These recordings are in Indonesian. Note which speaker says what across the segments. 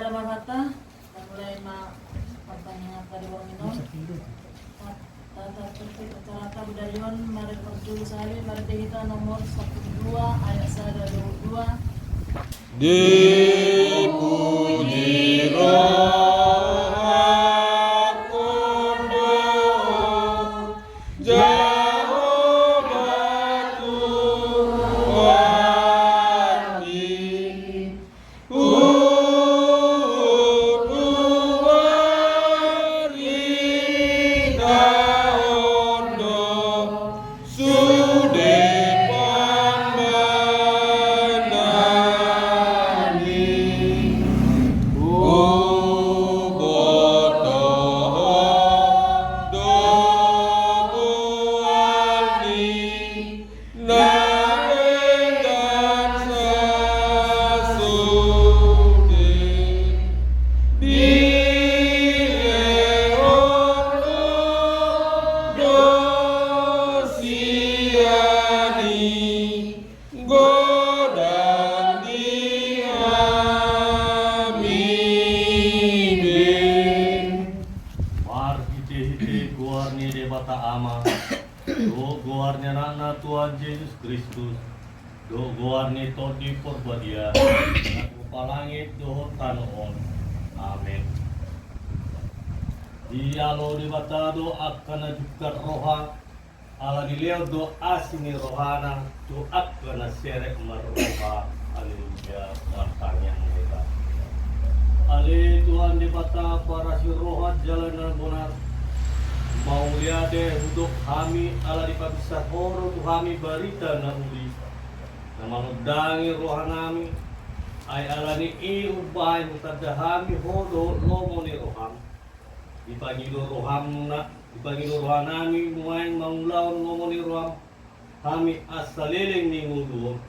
Speaker 1: dalam mata mulai pertanyaan tadi orang itu tata tertib acara budayaan mari perjul sali mari kita nomor 12 ayat 1 22
Speaker 2: dipuji roh kudus Jehovah Tuhan
Speaker 3: Tuhan Yesus Kristus, do goarni todi porbadia, aku palangit do tanoon. Amin. Dialo di batado akan ajukan roha, ala dileo do asini rohana, do akan serek meroha, aleluya, matanya mereka. Ale Tuhan di bata para si roha jalanan benar. Mau lihat untuk kami ala dipabisa horo tu kami barita na uli na manudangi rohan nami ay ala ni iubay mutada kami horo lomo ni roham dipangilo roham na dipangilo rohan nami muain maulaw lomo ni roham kami asaliling ni ngudo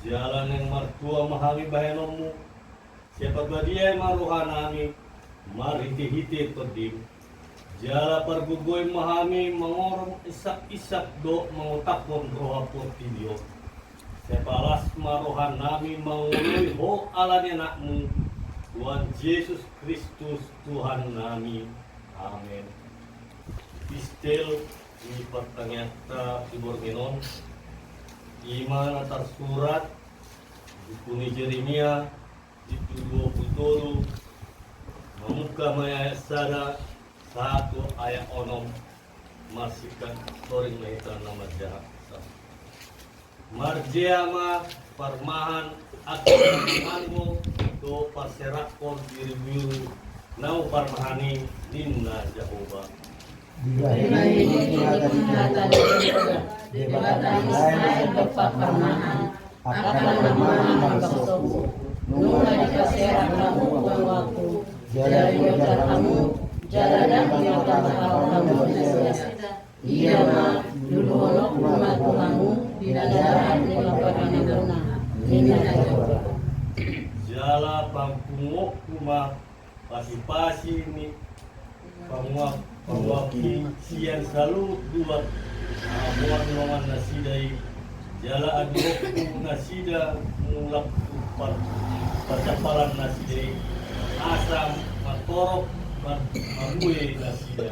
Speaker 3: jalan yang martua mahami bahenomu siapa badia maruhan nami mariti-hiti todim jala pergugoy mahami mangorong isak-isak do mangutapon roha portilio. Sepalas marohan nami manguluy ho ala ni anakmu Tuhan Yesus Kristus Tuhan nami. Amin. Pistil di pertanyaan di Borgenon iman atar surat di Kuni Jeremia di 27 memuka maya sada satu ayat onom masihkan storing mehita nama jahat marjama parmahan akan manggo do parserakon diri biru nau parmahani ninna Jehovah
Speaker 1: Jalanan yang kamu iya mah dulu honok rumah tuhanmu bidadaran lima perkana guna ini aja
Speaker 3: jala pangkungok rumah pasi-pasi ini pangwaki siang selalu dua buat noman nasidai jala aduk nasida mulak percapalan nasidai asam matorok Mabui nasida.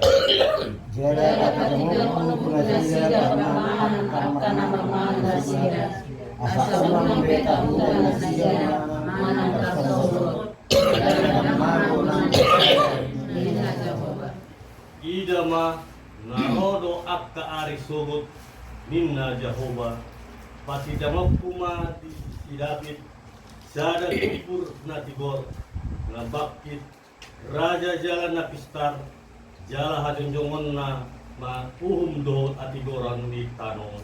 Speaker 4: Jala katamu pun nasida permahan karena permahan nasida. Asal membeta bukan nasida mana kasoro. Jala malu nasida.
Speaker 3: Ida ma narodo akka ari sogot ninna Jehovah. Pati damok kuma di David sada tipur na tigor na bakit Raja jalan na pistar, jala hadunjongon na mapuhum do atigoran di tanong.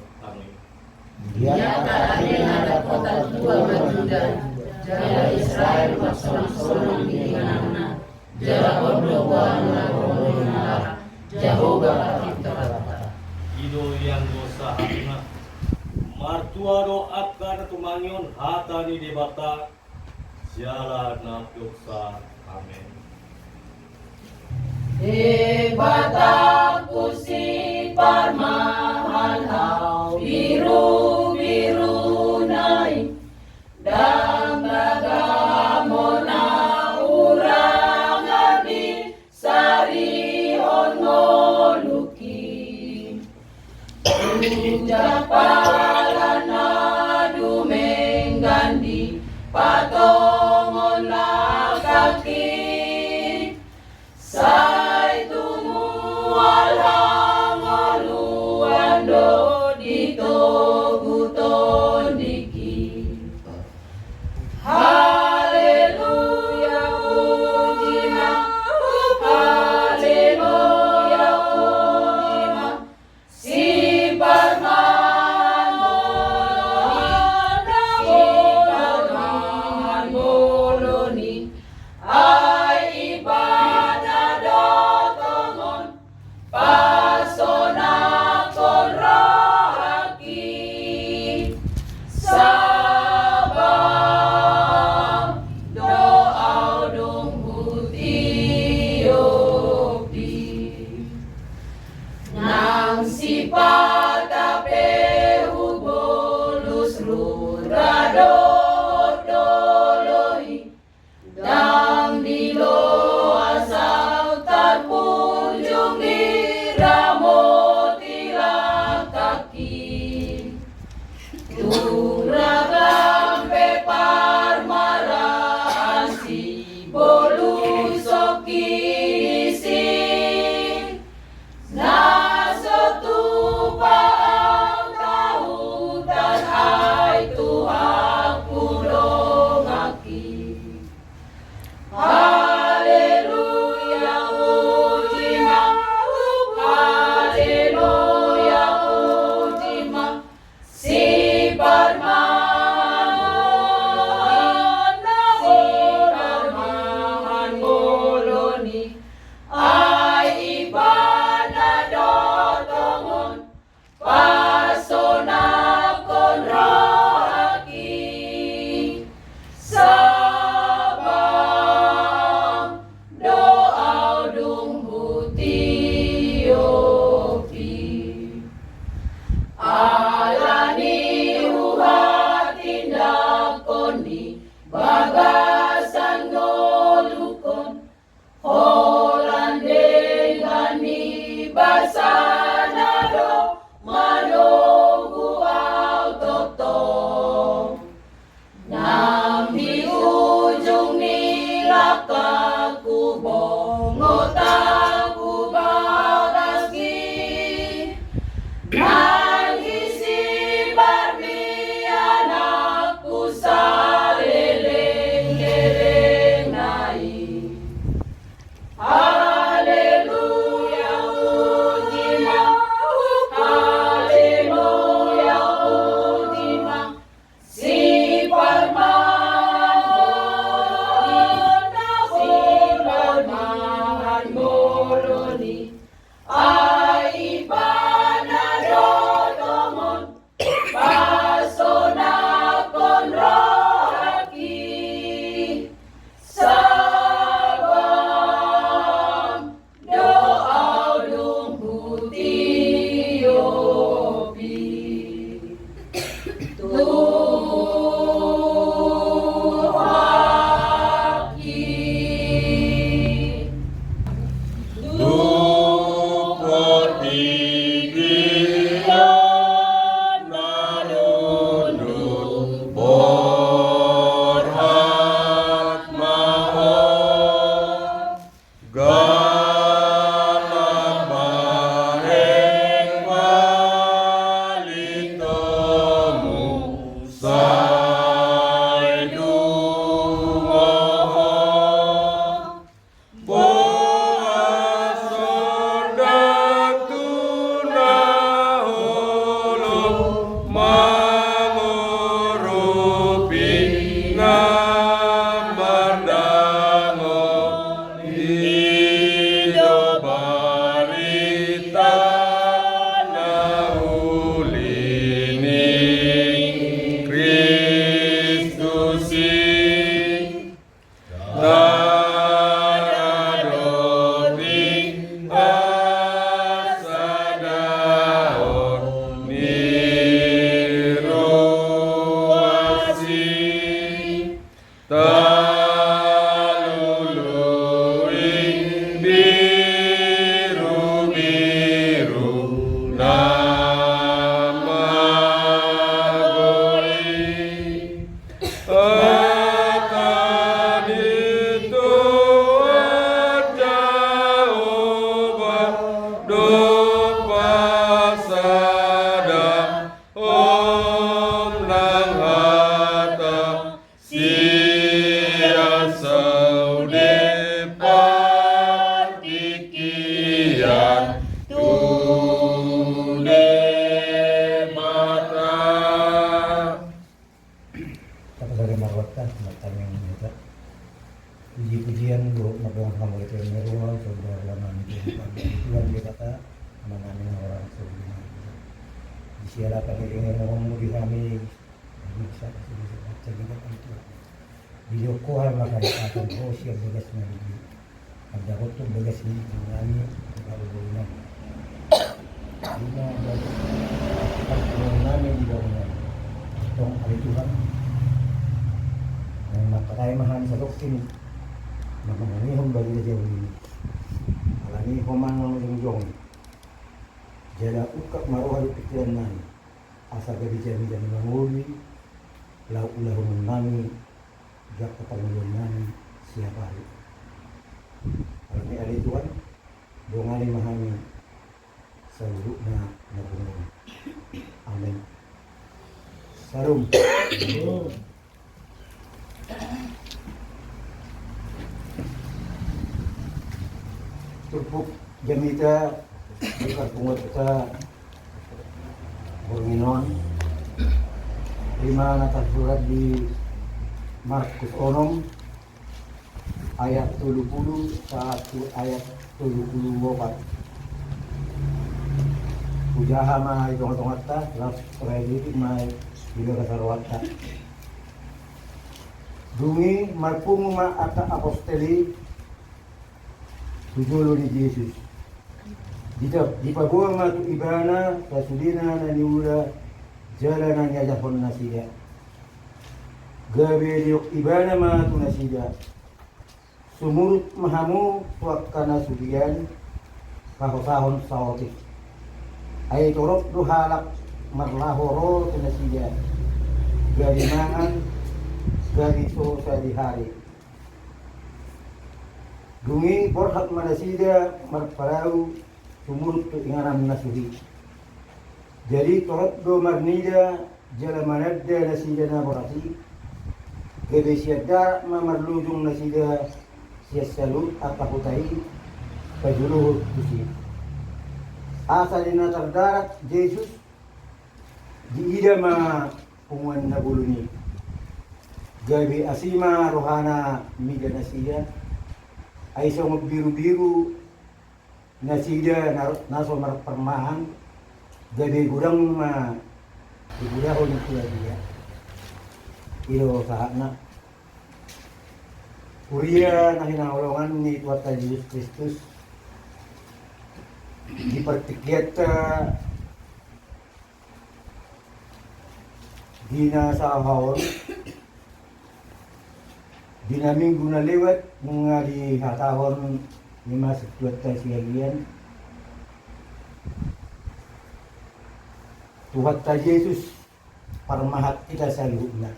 Speaker 1: Dia tak ada kota tua Majuda, jala Israel bersorong-sorong di mana-mana, jala Odowan na Odowan Jehovah kita.
Speaker 3: Ido yang dosa hakna, martua do akan tumangion hata ni debata, jala na pyoksa. Amin.
Speaker 1: Bataku si parmahan hau biru-biru nai dan bagaimana palana dumenggandi patongon kaki sai tumualang oluando ditoguton diki. Haleluya ujima, haleluya ujima, si Parman Boloni, ai ibadah dotongon, pasona koraki, sabang doa dong butiopi, nang si patape bolus rurado doloi, dang dilo asal terpunjung di ramoti kaki, tungragam peparmaraan si bolusoki isi, nasotupa ang tahutan ay Tuhan pulong aki. Haleluya ujima, haleluya ujima, si Parman Boloni, ai ibadah dotongon, pasona konroaki, sabang doa dung butiopi, alani uhat tindak kondi bagasan ngolukon, Holande gani basanado manogu autoto, nam di ujung nilaka kubongotaku bagaski, nangisi barmi anakku saleleng-leleng nai. Haleluya ujima, haleluya ujima, si Parman Boloni, ai ibadah dotongon, pasona konroaki, sabang doa dung butiopi, Tuhaki.
Speaker 2: Luput pikiran menunduk berhak maha, galak bareng walitomu sai dungoho, boas sordak tunahulung mangurupi ngamardango hidup barita nahulini Kristusi Taradoni asadaon ni
Speaker 4: kata matang yang kita puji-pujian do nabong kamu itu yang meruang saudara lama itu Tuhan dia kata menangani orang sebelumnya disialakan ingin ngomong di kami bisa cerita itu di Joko hal maka akan siap begasnya di ada waktu begas ini kami baru bulan lima dan kami di bawahnya tong hari Tuhan yang makakai mahan sa doktin makamangihom bagi na jauh ini alani homang ng jong jala ukak maruha di pikiran nani asa gabi jami-jami manguli lau-ulahun nami jak kepanggilun nami siapa hari alani ali Tuhan dongali mahami seluruh na nabungun amin sarum Tupuk jamita bukan pungut kita Bornginon 5 natang surat di Markus Onom ayat 70 satu ayat 74 Pujaha ma itong ta laf kredit ma bila kasarwata Dungi marpung ma ata apostoli tujulo ni Jesus. Di paguang nga ito ibana, kasulina na niula, jala na niya japon na siya. Gabi liyok ibana mga ito na siya. Sumurut mahamu, tuwak ka na subiyan, kahosahon sa otik. Ay turok duhalak, marlahoro ito na siya. Gabi mangan, gabi so sa dihari. Dungi borhat manasida marparau sumurut tu ingaram nasuhi. Jadi torot do marnida jala manadda nasida na borati. Gede siada mamarlujung nasida siasalut atakutai pajuluh kusi. Asalina terdarat Jesus diida ma punguan nabuluni. Gabi asima rohana mida nasida. Ay so magbiru-biru na siya naso marpermahan gabi gudang igudahon siya dia ilo sa na Kuria na hinahulungan ni Tuhan Yesus Kristus dipertikyat di nasa hawon di na minggu na lewat mga di hatahon ni masituat tayo siya giyan Tuhan ta Yesus parmahat kita sa loob na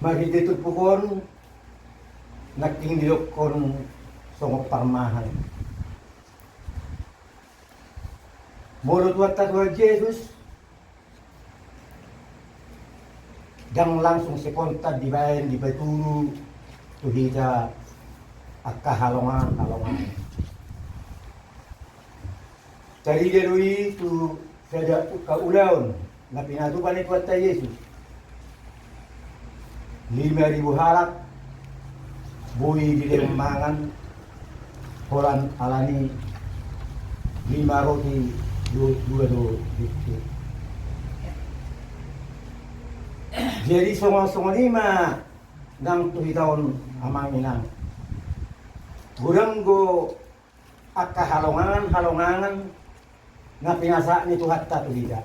Speaker 4: magigitut po kon nagtingdilok kon songok parmahan muro Tuhan ta Yesus dan langsung sekontak dibayan di Batulu tuhida akahalongan tadi derui tu saja kaulaun na pinatupan ni Tuhan Yesus 5,000 halak buhi di lembangan holan alani 5 roti 2 gitu. Jadi songo-songo 5 nang 7 tahun amang inang. Gurang go akka halongan nga pinasa ni Tuhan ta tuhida.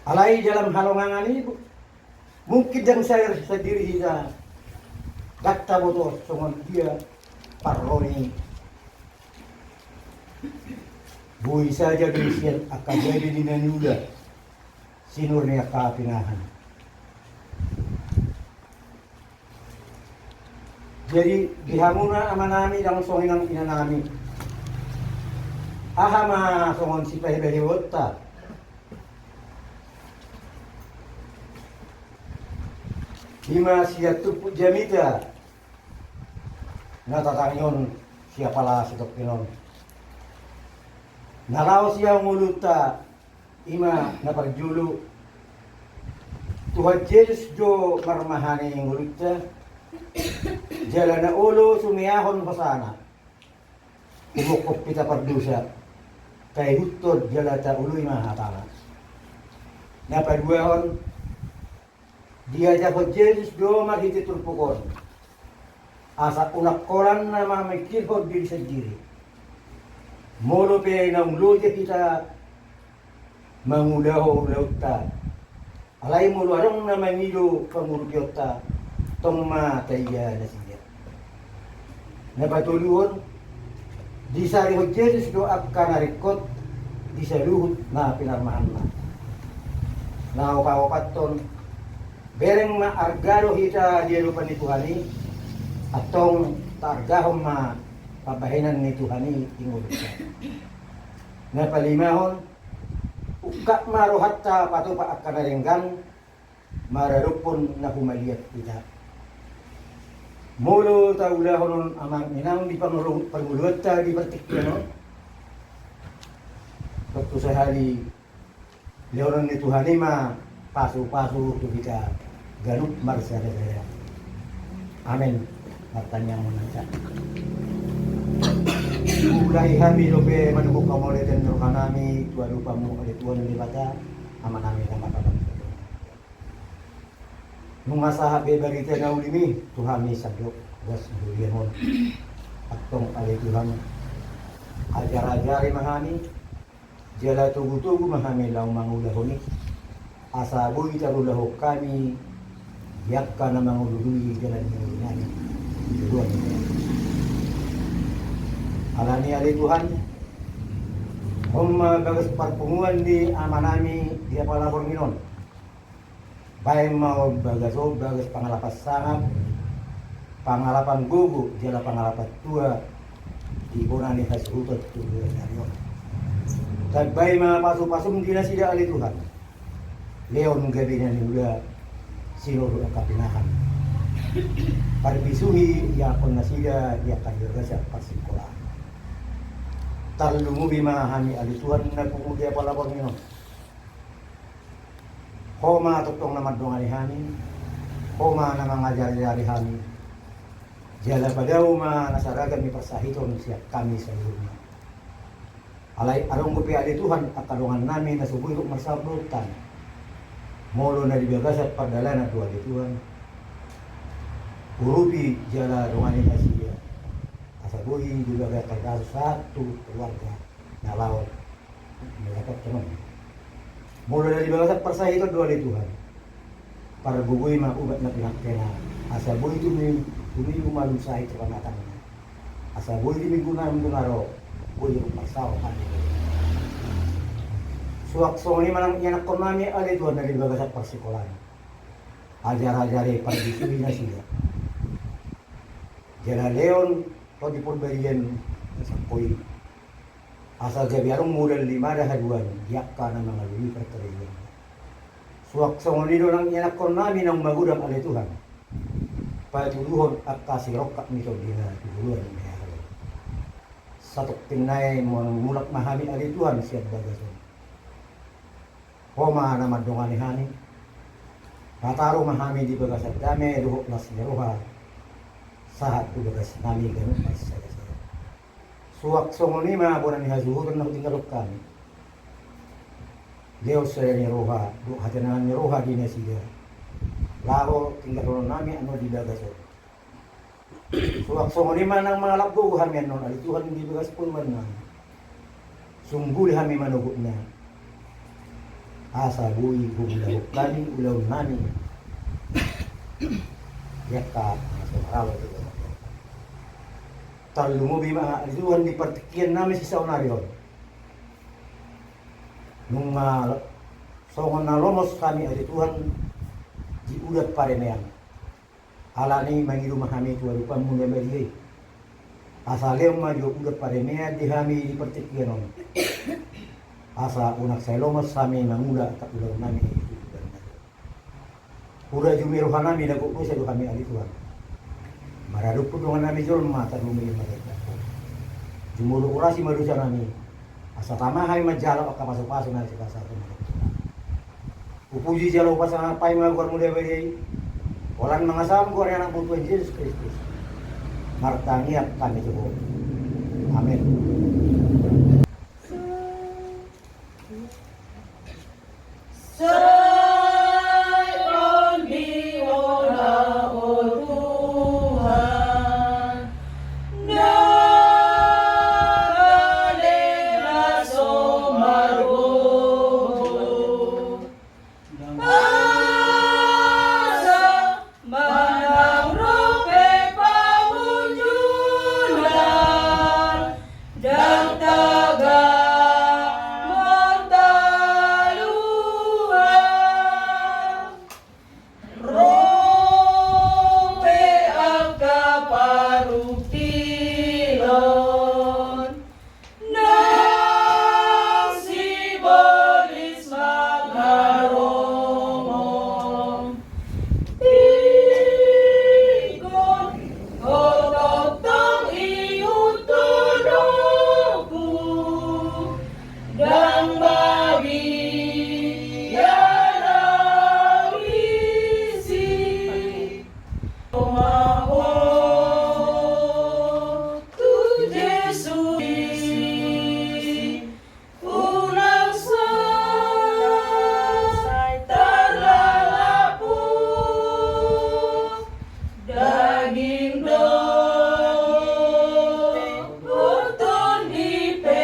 Speaker 4: Alai dalam halongan ini mungkin yang saya sendiri hida dakta boto songo dia parroni. Bui saja berisian akka jadi dinanuda. Sinur niya kapinahan. Jadi dihamuna ama nami dang songingang inanami. Ahama songon si pahiberiwota. Lima siya tupu jamita. Natatangon siya pala si Dokpinon. Nalaw siya nguluta. Ima na pagjulu Tuhan Yesus do marmahani yang ulita jalan na ulo sumiyahon pa sana umukop kita pardusa kay hutod jalata uloy mahatana napaduahon dia jago Yesus do magititulpukon asa unak koran na mamikirhod diri sa diri molo pe na umluja kita mangudaho ulauta alay mo luarong na mangido pangurgyota tong mataya na siya. Napatuluon, di sa rihod Jesus do akka narikot, di sa luhut na pinarmahan na. Naupawapat ton, bereng maargalo hita dielo pa ni Tuhani, at tong taargahong mapabahinan ni Tuhani ingulog siya. Napalimahon, uka maruhat ta patupa akka naringgan, mararupon na humaliyat kita. Molo taulahon amang inang di panguluat ta di partikyan waktu sehari leonan ni Tuhani ma pasu-pasu tu kita ganut marsada saya. Amin. Pertanyaan menanca. Ulai kami lobe manukuk kamole dan rohanami tua lupamu oleh Tuhan di bata aman amin nama kapan. Mungasa be barita na ulimi Tuhami sadok was dulihon atong ali Tuhan ajar-ajari mahami jala tugu-tugu mahami law mangulahoni asa boy tarulahu kami yakka na mangulului jalan nani Tuhan alani ali Tuhan bagas parpunguan di amanami dia palapor minon baik mau bagas pangalapas sangat pangalapan gugu jala pangalapan tua di bonani hasutot tujuan narion dan baik mga pasu-pasum dina sida ali Tuhan leon gabi na niula sinuro kapinahan parbisuhi ya kon nasida ya kandirga sa pasikola talungu bimahami ali Tuhan na pumudia palapor minon Homa tutong na madungan ihani, homa na mga jari-jari hani. Jala pa daw nasaragan ni pasahiton siya kami sa lupa. Alay arong gupi ali Tuhan akalungan namin na subuy kong marsabrutan. Molo na dibagas at pagdala na tuwa di Tuhan. Urupi jala runganin na siya. Kasabuhi dibagas kagkaso satu keluarga na lawan. Malakat naman. Mula dari bawah persahitan doa di Tuhan. Para bubuy ubat na pinakena. Asa buhay tumi umalum sahit sa pangatan na. Asa buhay tumi gunaro. Buhay yung pasaw kami. Suwak-suwak ni manang yanak ko nami ali Tuhan dari bawah sa persikolan. Ajar-ajari para disuwi na siya. Jala leon pag ipulbariyan sa koy. Asal gabiarong mulal 5 haduan, yakka na mga luwi perterian. Suwak sa nganido ng inakon namin ang magudang ali Tuhan. Patuluhon at kasirok at nito din na tuluhan ng mayroon. Sa tuktinay mulak mahami ali Tuhan siya bagason. Homa na madungan ni hani. Pataro mahami di bagas at dami, luhok na sineruha. Sahat ku bagas nami ganun pas saya. Suwak songo ni mga buwan ni hasuhutan na tinggalok kami. Deus sa ni roha, hatinan ni roha din na siya. Laro tinggalon namin ano di dagaso. Suwak songo ni mga mga lakbo kami ano, alituhan hindi bagas pun man na. Sungguli kami manugot na. Asa buhi hugulahok kami, ulaw namin. Yakka, nasa marawa ito. Talumubi mga alituhan di partikian namin si Saunarion. Nung songon na lomos kami alituhan di ulat parenean. Alani mangilu mahami tuwa lupa muna merihe. Asalem maju ulat parenean di hami di partikian on. Asa unak sa lomos kami mangula at ulaw namin itu. Ura jumiruhan namin nagkukuha sa kami alituhan. Marado po dengan namin jol mata lumayan mereka. Jumuro urasi marusa namin. Asa tama kami majalo at kapasok-pasok na sa satu. Pupuji siya lupa sa apa yang melakukan mulia beri. Walang mga sam ko rin ang Tuhan Yesus Kristus. Martangiat kami Tuhan. Amin.
Speaker 1: Sayon diwala o Tuhan, nagaling na sumargo. Asa manang rope pamunjulan, dagdaga magdaluhan. Rope ang kaparuktilon, nang sibolis magharomong. Ikon, ototong iutuloku, dang bagian ang isi. Tumaho, tu Jesus, unang say tarlalapo, daging do, uton ipen,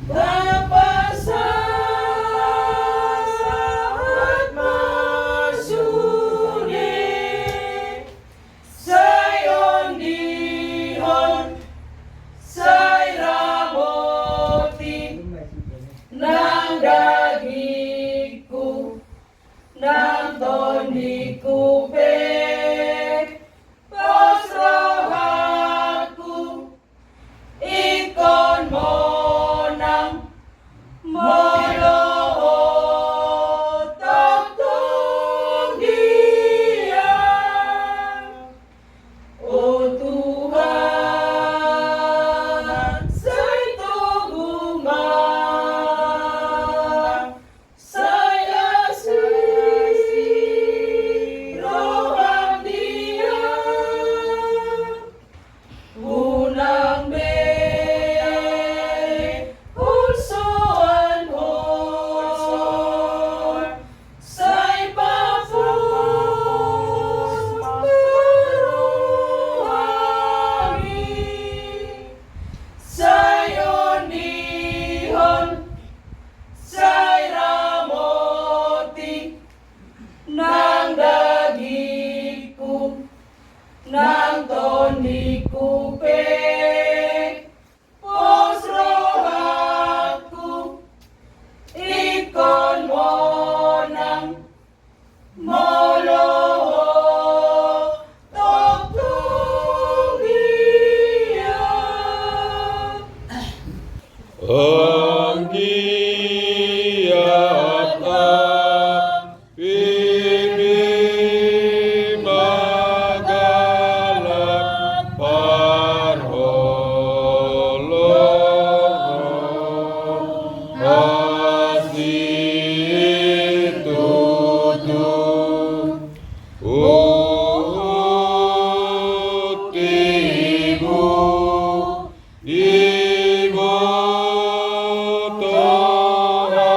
Speaker 1: tapasahat masulit, sayon dihon, say ramoti, nang dagiku, nang tondiku pe, pasrahaku, ikon mo nang moloot ang diyan. O Tuhan, say tuguma, saya rohang dia, unang be, pulsoan hon, say pafos, maruhangi, sayon dihon, say ramoti, nang dagiku, nang tondiku pe, posrohaku, ikon mo nang moloho, toktung dia.
Speaker 2: Ang giat pini magalak parholong asitutu utibu ibu tohala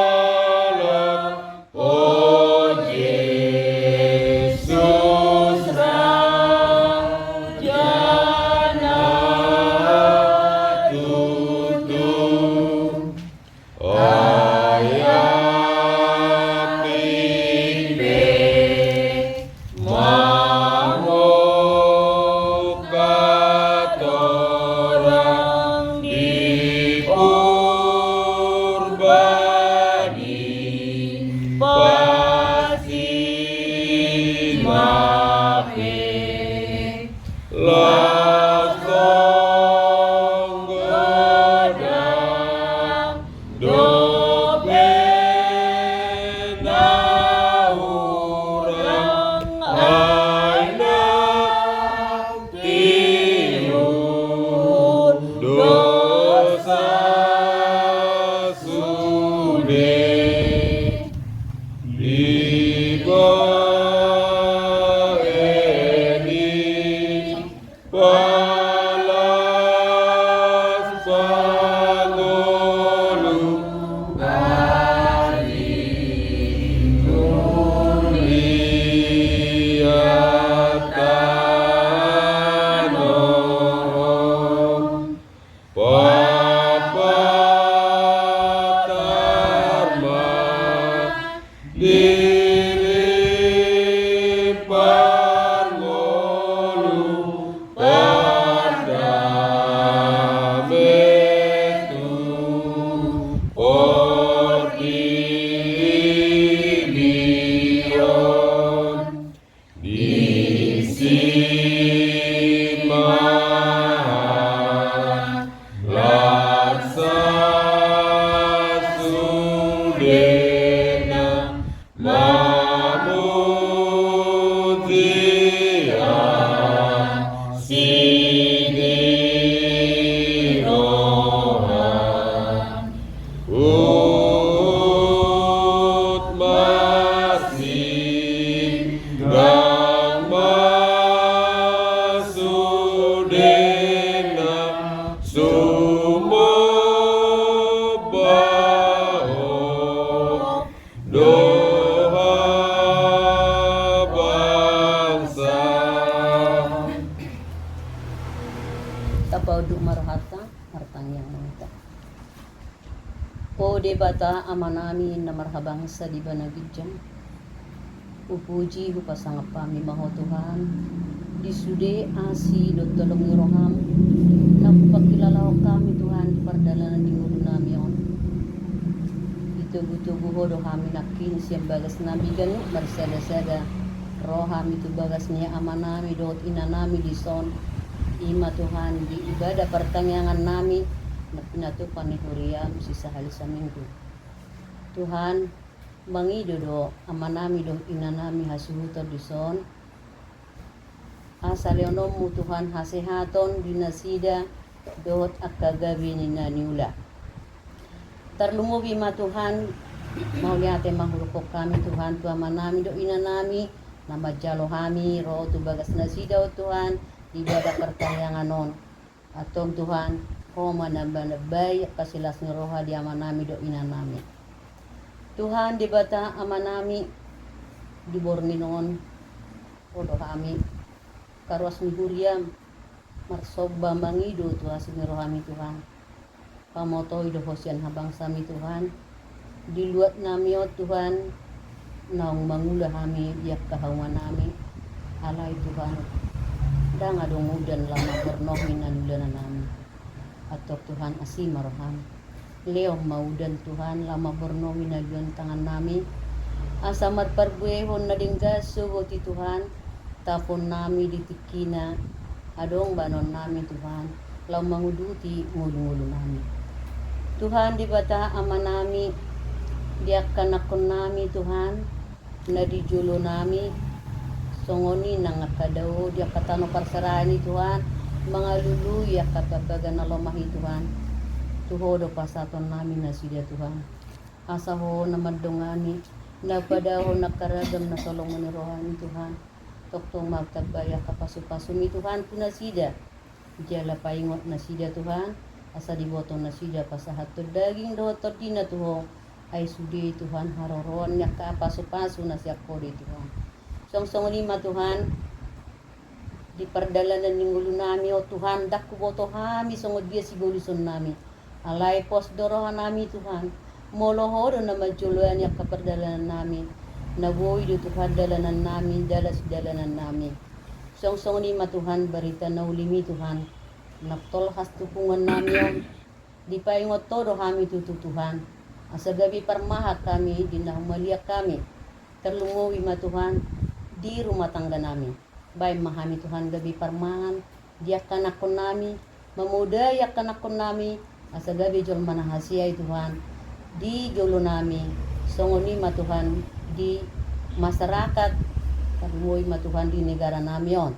Speaker 5: O debata amanami na marhabang sa di ba nagidyan. Upuji hupasang pami maho Tuhan. Disude asi dot tolong roham. Napakilalaw kami Tuhan di pardalanan di ulo nami on. Itubu-tubu ho do kami nakin siyang bagas nami gani marsada-sada. Roham itu bagas niya amanami dot inanami di son. Ima Tuhan di ibadah pertanyaan nami na pinatupan ni Huriam si sahal sa minggu. Tuhan, mangido do, amanami do inanami hasuhutan di son. Asa leonom mo Tuhan hasehaton dinasida doot akagabi ni naniula. Tarlumubi ma Tuhan, mauliate mahurukok kami Tuhan, tu amanami do inanami, na majalo kami, roo tu bagas nasida o Tuhan, ibadah pertanyaan non. Atong Tuhan, Koma nabay kasilas ni roha di amanami do inanami. Tuhan di bata amanami di borminon o do kami karuas ni Huriam marsoba mangido tu asin ni rohami Tuhan. Pamotoy do hosyan habang sami Tuhan. Diluat nami o Tuhan naong mangula kami yak kahawan nami. Alay Tuhan. Dang adong udan lama bernohin anulan nami. Atau Tuhan asih marham. Leo maudan Tuhan lama bernomi nagyan tangan nami. Asamat parbuehon na dinggas sugoti Tuhan. Tapon nami ditikina. Adong banon nami Tuhan. Lau manguduti ngulu-ngulu nami. Tuhan di bata ama nami. Diakan akon nami Tuhan. Nadijulo nami. Songoni nangakadaw. Diakatano parsarani Tuhan. Mga luluya kapagagan na lumahi Tuhan. Tuhodo pasaton namin na siya Tuhan. Asa ho na madungani. Napadaho nakaragam na solong ni rohani Tuhan. Toktong magtagbaya kapasupasumi Tuhan po na siya. Diyala paingot na siya Tuhan. Asa diboto na siya pasahatod daging dohotor di na tuho. Ay sudi Tuhan haroroan niya kapasupaso na siya ko di Tuhan. Song-song lima Tuhan. Di pardalanan ng ulo nami o Tuhan daku boto hami songod dia si guluson nami alay pos dorohan nami Tuhan moloho do na majuluan yak kapardalanan nami nabuoy do Tuhan dalanan nami dalas dalanan nami song ni Tuhan barita na ulimi Tuhan naktolhas tupungan nami on di paingot todo kami tututuhan asa gabi parmahak kami di nahumaliak kami terlungowi ma Tuhan di rumah tangga nami. Bay mahami Tuhan gabi parmangan diakan akon nami mamuday akan akon nami asa gabi jol manahasiyay Tuhan di jolo nami songoni ma Tuhan di masyarakat pagmuoy ma Tuhan di negara nami on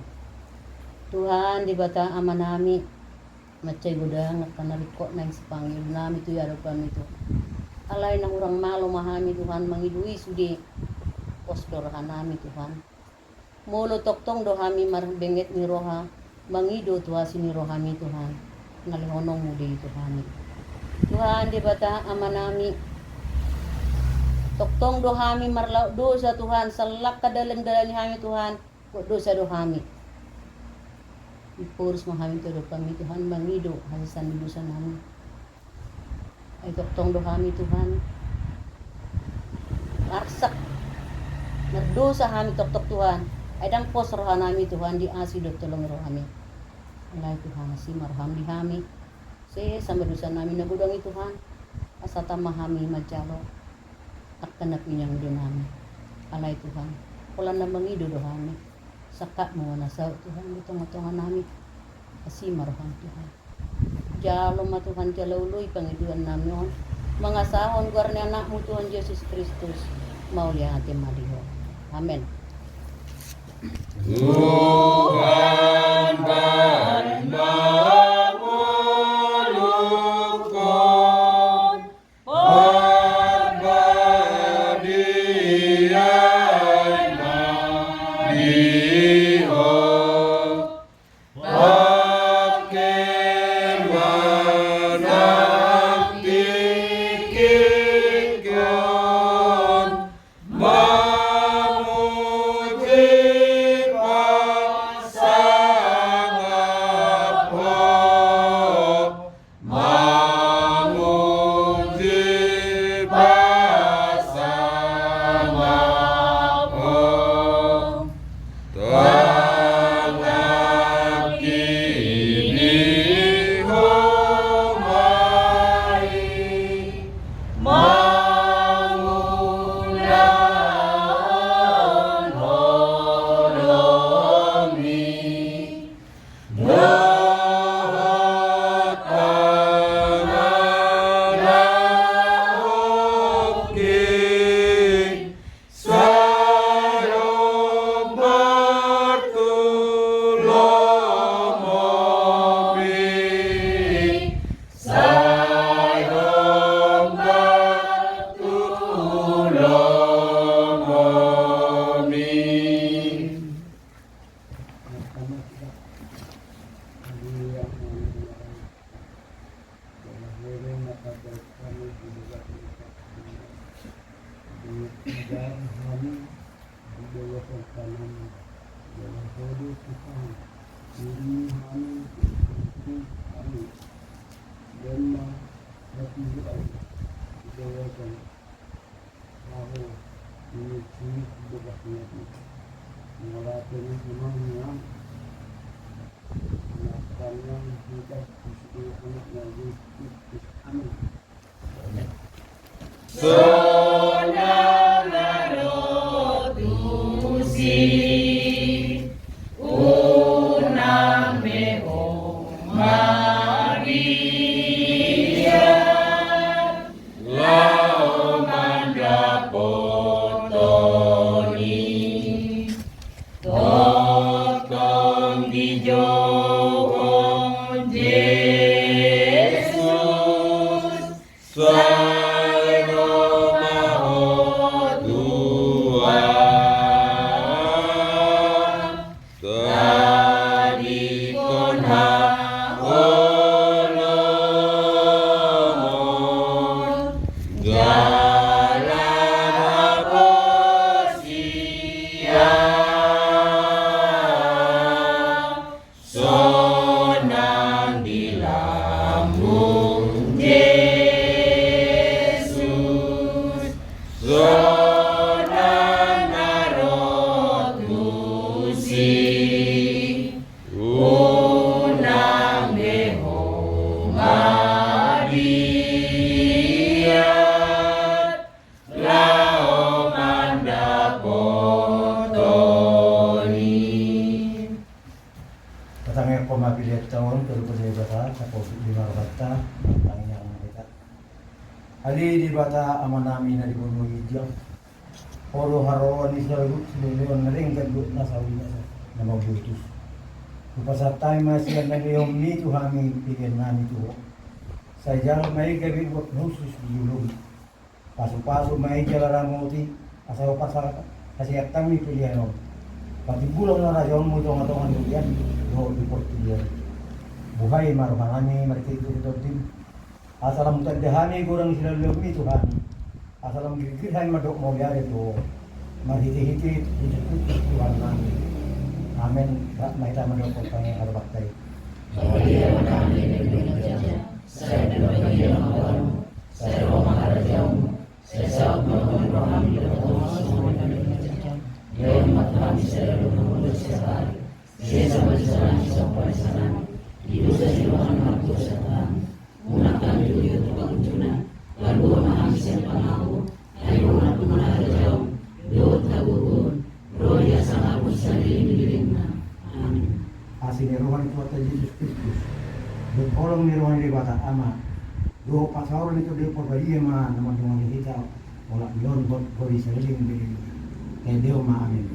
Speaker 5: Tuhan di bata ama nami macay gudang nakanariko na sa Panginoon nami tu yaro kami tu alay na urang malo mahami Tuhan mangidui sudi posdorhan nami Tuhan. Molo toktong do kami marbengit ni roha mangido tuha sini rohami Tuhan nalihonong mo di Tuhan Tuhan di bata ama nami toktong do kami marlaw do sa Tuhan salak kadalan-dalan ni kami Tuhan do sa do kami ipurus mahami to do kami Tuhan mangido hasisan nibusan namin ay toktong do kami Tuhan arsak nardosa kami tok-tok Tuhan ay dang pos rohan nami Tuhan di asidot tolong rohami. Alay Tuhan si marham di kami. Si samadusan namin nagudangi Tuhan. Asata mahami majalo. At kanapinyang do namin. Alay Tuhan. Wala na mangido do kami. Saka mo na sa Tuhan itong namin. Asi marham Tuhan. Jalo ma Tuhan jalauloy pangiduan namin. Mga sahon guarni anak mo Tuhan Jesus Kristus. Mauli ating maliho. Amen.
Speaker 2: Tuhan memulukkan perbadian madiho pakai menanti kikyon memuji pasal
Speaker 4: Negara kami di bawah kanan dalam kode Tuhan. Ini kami itu kami dan hati kami di bawah kanan. Aku ini sini berbakti mengatakan memang yang melakukan yang kita disebut lagi itu amin. Katanya ko mapilihat tahun terus bata sa di Marbata tanya kita. Ali di bata ama namin na di Buno Idyang. Poro haro ni sa luon na rin kadut na sa wina na mabutus. Kupasat tayo masih na ngayong ni tuhami pikin na nito. Sa jang may gabi buat nusus di ulog. Paso-paso may jalarangoti asaw pasal kasi atang ni pilihan. Pati bulan na rayon mo itong atongan yan. Yo di Portugal. Buhay marumangani marikito ito din. Asalam tandahani kurang sila lumi Tuhan. Asalam gigilhan madok mo yari to. Marhiti-hiti hiti Tuhan namin. Amen. Mahita madok ko kami arabaktay.
Speaker 5: Saya kami Indonesia. Saya berbagi orang saya rumah rajamu. Saya sahab melakukan kami bertemu semua Indonesia. Ya umat kami saya bertemu sekali. Saya sama sampai sana. Ibu saya Tuhan aku setan. Munakan itu tukang tuna. Lalu maham siapa aku. Ayo aku menara jauh. Doa tabun. Roh ya sangat bersaling dirinya. Amin.
Speaker 4: Asing ni Rohan itu atas Yesus Kristus. Berkolong ni Rohan di bata ama. Do pasawar itu dia perbadi ma nama dengan kita. Olah yon buat beri seling di. Kedeo ma amin.